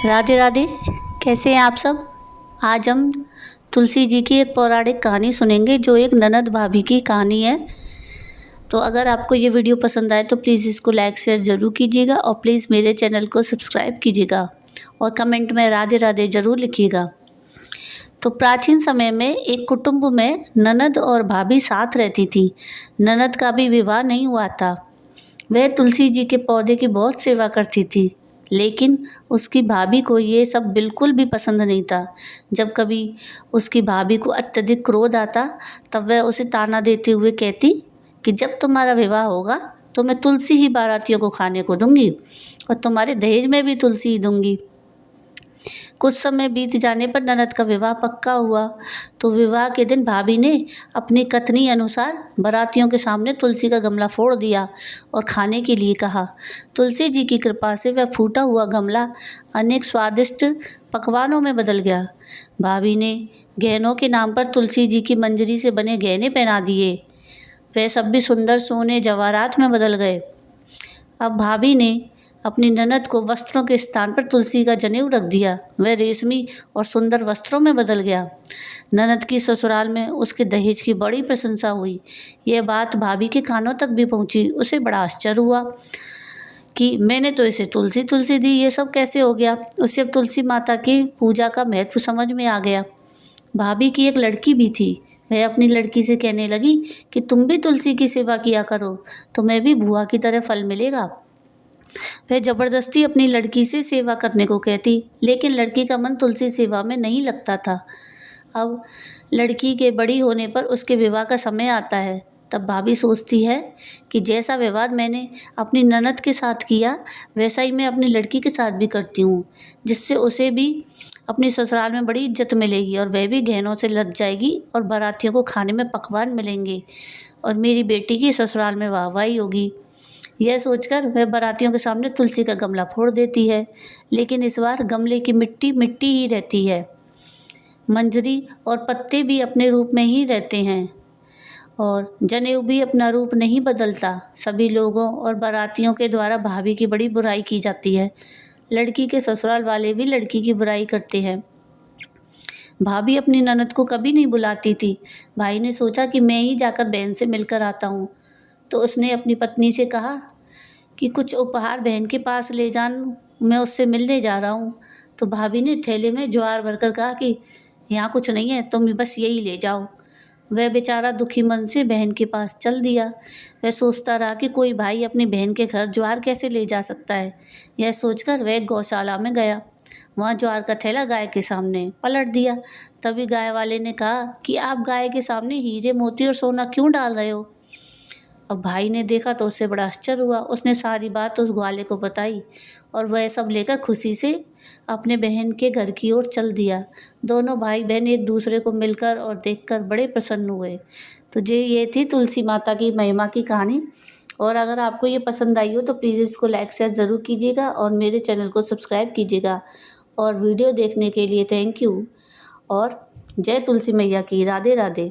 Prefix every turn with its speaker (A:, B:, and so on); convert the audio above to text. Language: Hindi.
A: राधे राधे। कैसे हैं आप सब। आज हम तुलसी जी की एक पौराणिक कहानी सुनेंगे जो एक ननद भाभी की कहानी है। तो अगर आपको ये वीडियो पसंद आए तो प्लीज़ इसको लाइक शेयर ज़रूर कीजिएगा और प्लीज़ मेरे चैनल को सब्सक्राइब कीजिएगा और कमेंट में राधे राधे ज़रूर लिखिएगा। तो प्राचीन समय में एक कुटुंब में ननद और भाभी साथ रहती थी। ननद का भी विवाह नहीं हुआ था। वह तुलसी जी के पौधे की बहुत सेवा करती थी, लेकिन उसकी भाभी को ये सब बिल्कुल भी पसंद नहीं था। जब कभी उसकी भाभी को अत्यधिक क्रोध आता तब वह उसे ताना देते हुए कहती कि जब तुम्हारा विवाह होगा तो मैं तुलसी ही बारातियों को खाने को दूंगी और तुम्हारे दहेज में भी तुलसी ही दूंगी। कुछ समय बीत जाने पर ननद का विवाह पक्का हुआ। तो विवाह के दिन भाभी ने अपनी कथनी अनुसार बारातियों के सामने तुलसी का गमला फोड़ दिया और खाने के लिए कहा। तुलसी जी की कृपा से वह फूटा हुआ गमला अनेक स्वादिष्ट पकवानों में बदल गया। भाभी ने गहनों के नाम पर तुलसी जी की मंजरी से बने गहने पहना दिए। वह सब भी सुंदर सोने जवाहरात में बदल गए। अब भाभी ने अपनी ननद को वस्त्रों के स्थान पर तुलसी का जनेऊ रख दिया। वह रेशमी और सुंदर वस्त्रों में बदल गया। ननद की ससुराल में उसके दहेज की बड़ी प्रशंसा हुई। यह बात भाभी के कानों तक भी पहुंची। उसे बड़ा आश्चर्य हुआ कि मैंने तो इसे तुलसी तुलसी दी, ये सब कैसे हो गया। उसे अब तुलसी माता की पूजा का महत्व समझ में आ गया। भाभी की एक लड़की भी थी। वह अपनी लड़की से कहने लगी कि तुम भी तुलसी की सेवा किया करो, तुम्हें भी बुआ की तरह फल मिलेगा। वह जबरदस्ती अपनी लड़की से सेवा करने को कहती, लेकिन लड़की का मन तुलसी सेवा में नहीं लगता था। अब लड़की के बड़ी होने पर उसके विवाह का समय आता है। तब भाभी सोचती है कि जैसा व्यवहार मैंने अपनी ननद के साथ किया वैसा ही मैं अपनी लड़की के साथ भी करती हूँ, जिससे उसे भी अपनी ससुराल में बड़ी इज्जत मिलेगी और वह भी गहनों से लद जाएगी और बारातियों को खाने में पकवान मिलेंगे और मेरी बेटी की ससुराल में वाहवाही होगी। यह सोचकर वह बारातियों के सामने तुलसी का गमला फोड़ देती है, लेकिन इस बार गमले की मिट्टी मिट्टी ही रहती है। मंजरी और पत्ते भी अपने रूप में ही रहते हैं और जनेऊ भी अपना रूप नहीं बदलता। सभी लोगों और बारातियों के द्वारा भाभी की बड़ी बुराई की जाती है। लड़की के ससुराल वाले भी लड़की की बुराई करते हैं। भाभी अपनी ननद को कभी नहीं बुलाती थी। भाई ने सोचा कि मैं ही जाकर बहन से मिलकर आता हूँ। तो उसने अपनी पत्नी से कहा कि कुछ उपहार बहन के पास ले जान, मैं उससे मिलने जा रहा हूँ। तो भाभी ने थैले में ज्वार भरकर कहा कि यहाँ कुछ नहीं है, तुम बस यही ले जाओ। वह बेचारा दुखी मन से बहन के पास चल दिया। वह सोचता रहा कि कोई भाई अपनी बहन के घर ज्वार कैसे ले जा सकता है। यह सोचकर वह गौशाला में गया। वहाँ ज्वार का थैला गाय के सामने पलट दिया। तभी गाय वाले ने कहा कि आप गाय के सामने हीरे मोती और सोना क्यों डाल रहे हो। अब भाई ने देखा तो उससे बड़ा आश्चर्य हुआ। उसने सारी बात उस ग्वाले को बताई और वह सब लेकर खुशी से अपने बहन के घर की ओर चल दिया। दोनों भाई बहन एक दूसरे को मिलकर और देखकर बड़े प्रसन्न हुए। तो ये थी तुलसी माता की महिमा की कहानी। और अगर आपको ये पसंद आई हो तो प्लीज़ इसको लाइक शेयर ज़रूर कीजिएगा और मेरे चैनल को सब्सक्राइब कीजिएगा। और वीडियो देखने के लिए थैंक यू और जय तुलसी मैया की। राधे राधे।